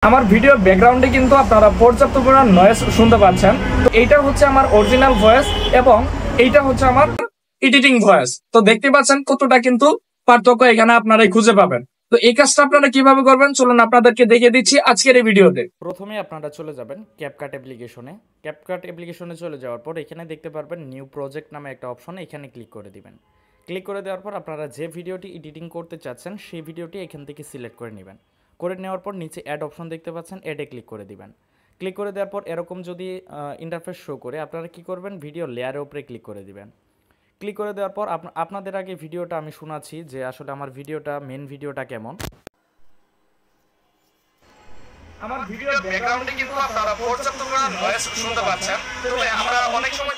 আমার ভিডিওর ব্যাকগ্রাউন্ডে কিন্তু আপনারা পর্যাপ্ত পরিমাণ নয়েজ শুনতে পাচ্ছেন। তো এইটা হচ্ছে আমার অরিজিনাল ভয়েস এবং এইটা হচ্ছে আমার এডিটিং ভয়েস। তো দেখতে পাচ্ছেন কতটা কিন্তু পার্থক্য এখানে আপনারাই খুঁজে পাবেন। তো এই কাজটা আপনারা কিভাবে করবেন চলুন আপনাদেরকে দেখিয়ে দিচ্ছি আজকের এই ভিডিওতে। প্রথমে আপনারা চলে যাবেন ক্যাপকাট অ্যাপ্লিকেশনে। ক্যাপকাট অ্যাপ্লিকেশনে চলে যাওয়ার পর এখানে দেখতে পারবেন নিউ প্রজেক্ট নামে একটা অপশন, এখানে ক্লিক করে দিবেন। ক্লিক করে দেওয়ার পর আপনারা যে ভিডিওটি এডিটিং করতে চাচ্ছেন সেই ভিডিওটি এখান থেকে সিলেক্ট করে নেবেন। করে নেওয়ার পর নিচে অ্যাড অপশন দেখতে পাচ্ছেন, অ্যাডে ক্লিক করে দিবেন। ক্লিক করে দেওয়ার পর এরকম যদি ইন্টারফেস শো করে আপনারা কি করবেন, ভিডিও লেয়ারের উপরে ক্লিক করে দিবেন। ক্লিক করে দেওয়ার পর আপনাদের আগে ভিডিওটা আমি শোনাচ্ছি যে আসলে আমার ভিডিওটা মেন ভিডিওটা কেমন। আমার ভিডিওর ব্যাকগ্রাউন্ডে কিন্তু আপনারা পর্যাপ্ত পরিমাণ নয়েজ শুনতে পাচ্ছেন। তবে আমরা অনেক সময়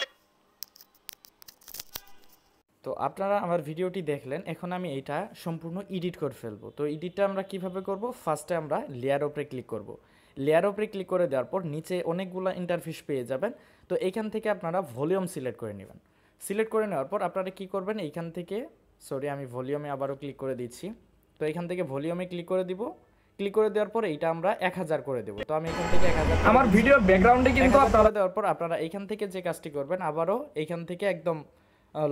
তো আপনারা আমার ভিডিওটি দেখলেন, এখন আমি এটা সম্পূর্ণ এডিট করে ফেলবো। তো এডিটটা আমরা কিভাবে করব, ফার্স্টে আমরা লেয়ার উপরে ক্লিক করব। লেয়ার উপরে ক্লিক করে দেওয়ার পর নিচে অনেকগুলো ইন্টারফেস পেয়ে যাবেন। তো এইখান থেকে আপনারা ভলিউম সিলেক্ট করে নেবেন। সিলেক্ট করে নেওয়ার পর আপনারা কি করবেন, এইখান থেকে আমি ভলিউমে আবারও ক্লিক করে দিচ্ছি। তো এখান থেকে ভলিউমে ক্লিক করে দিব। ক্লিক করে দেওয়ার পর এইটা আমরা 1000 করে দেব। তো আমি এখান থেকে 1000 আমার ভিডিওর ব্যাকগ্রাউন্ডে কিন্তু আপনারা দেওয়ার পর আপনারা এইখান থেকে যে কাজটি করবেন, আবারও এইখান থেকে একদম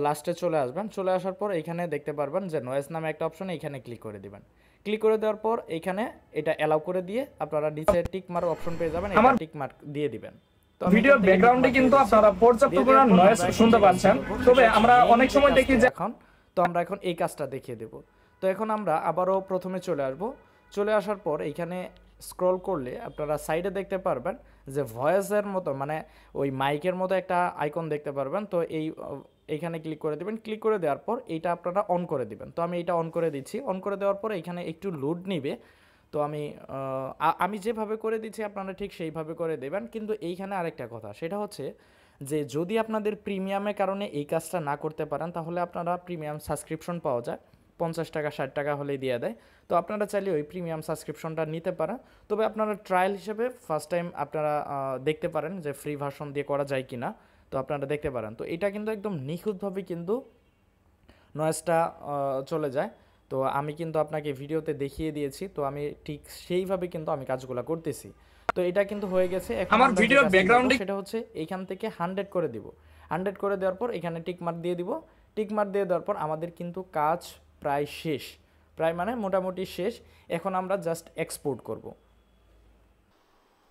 লাস্টে চলে আসবেন। চলে আসার পর এখানে দেখতে পারবেন যে নয়েজ নামে একটা অপশন, এখানে ক্লিক করে দিবেন। ক্লিক করে দেওয়ার পর এখানে এটা অ্যালাউ করে দিয়ে আপনারা নিচে টিক মার্ক অপশন পেয়ে যাবেন, এটা টিক মার্ক দিয়ে দিবেন। তো ভিডিওর ব্যাকগ্রাউন্ডে কিন্তু আপনারা পর্যাপ্ত পরিমাণ নয়েজ শুনতে পাচ্ছেন। তবে আমরা অনেক সময় দেখি যে আমরা এখন এই কাজটা দেখিয়ে দেব। তো এখন আমরা আবারও প্রথমে চলে আসব। চলে আসার পর এইখানে স্ক্রল করলে আপনারা সাইডে দেখতে পারবেন যে ভয়েসের মতো, মানে ওই মাইকের মতো একটা আইকন দেখতে পারবেন। তো এইখানে ক্লিক করে দেবেন। ক্লিক করে দেওয়ার পর এইটা আপনারা অন করে দিবেন। তো আমি এইটা অন করে দিচ্ছি। অন করে দেওয়ার পর এখানে একটু লোড নিবে। তো আমি যেভাবে করে দিচ্ছি আপনারা ঠিক সেইভাবে করে দেবেন। কিন্তু এইখানে আরেকটা কথা, সেটা হচ্ছে যে যদি আপনাদের প্রিমিয়ামের কারণে এই কাজটা না করতে পারেন, তাহলে আপনারা প্রিমিয়াম সাবস্ক্রিপশন পাওয়া যায়, 50 টাকা 60 টাকা হলেই দিয়ে দেয়। তো আপনারা চাইলে ওই প্রিমিয়াম সাবস্ক্রিপশনটা নিতে পারেন। তবে আপনারা ট্রায়াল হিসেবে ফার্স্ট টাইম আপনারা দেখতে পারেন যে ফ্রি ভার্সন দিয়ে করা যায় কি না। তো আপনারা দেখতে পারেন। তো এটা কিন্তু একদম নিখুঁতভাবে কিন্তু নয়েজটা চলে যায়। তো আমি কিন্তু আপনাকে ভিডিওতে দেখিয়ে দিয়েছি। তো আমি ঠিক সেইভাবে কিন্তু আমি কাজগুলো করতেছি। তো এটা কিন্তু হয়ে গেছে। এখন আমার ভিডিওর ব্যাকগ্রাউন্ডে সেটা হচ্ছে এইখান থেকে 100 করে দিব। 100 করে দেওয়ার পর এখানে টিক মার্ক দিয়ে দিব। টিক মার্ক দিয়ে দেওয়ার পর আমাদের কিন্তু কাজ প্রায় শেষ, প্রায় মানে মোটামুটি শেষ। এখন আমরা জাস্ট এক্সপোর্ট করব।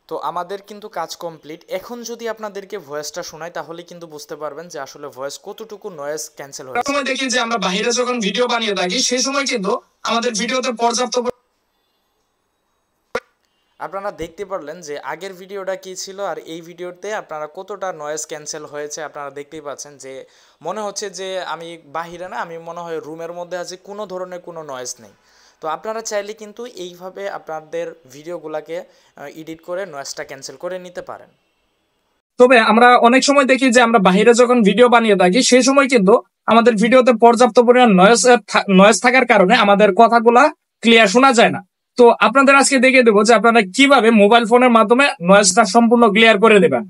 তো আমাদের কিন্তু কাজ কমপ্লিট। এখন যদি আপনাদেরকে ভয়েসটা শোনাই তাহলে কিন্তু বুঝতে পারবেন যে আসলে ভয়েস কতটুকু নয়েজ ক্যান্সেল হয়েছে। সময় দেখি যে আমরা বাইরে যখন ভিডিও বানিয়ে থাকি সেই সময় কিন্তু আমাদের ভিডিওতে পর্যাপ্ত আপনারা দেখতে পারলেন যে আগের ভিডিওটা কি ছিল আর এই ভিডিওতে আপনারা কতটা নয়েজ ক্যান্সেল হয়েছে। আপনারা দেখতেই পাচ্ছেন যে মনে হচ্ছে যে আমি বাহিরে না, আমি মনে হয় রুমের মধ্যে আছি, কোনো ধরনের কোনো নয়েজ নেই। তো আপনারা চাইলে কিন্তু এইভাবে আপনাদের ভিডিওগুলোকে এডিট করে নয়েজটা ক্যান্সেল করে নিতে পারেন। তবে আমরা অনেক সময় দেখি যে আমরা বাইরে যখন ভিডিও বানিয়ে থাকি সেই সময় কিন্তু আমাদের ভিডিওতে পর্যাপ্ত পরিমাণ নয়েজ থাকার কারণে আমাদের কথাগুলা ক্লিয়ার শোনা যায় না। তো আপনাদের আজকে দেখিয়ে দেবো যে আপনারা কিভাবে মোবাইল ফোনের মাধ্যমে নয়েজটা সম্পূর্ণ ক্লিয়ার করে দেবেন।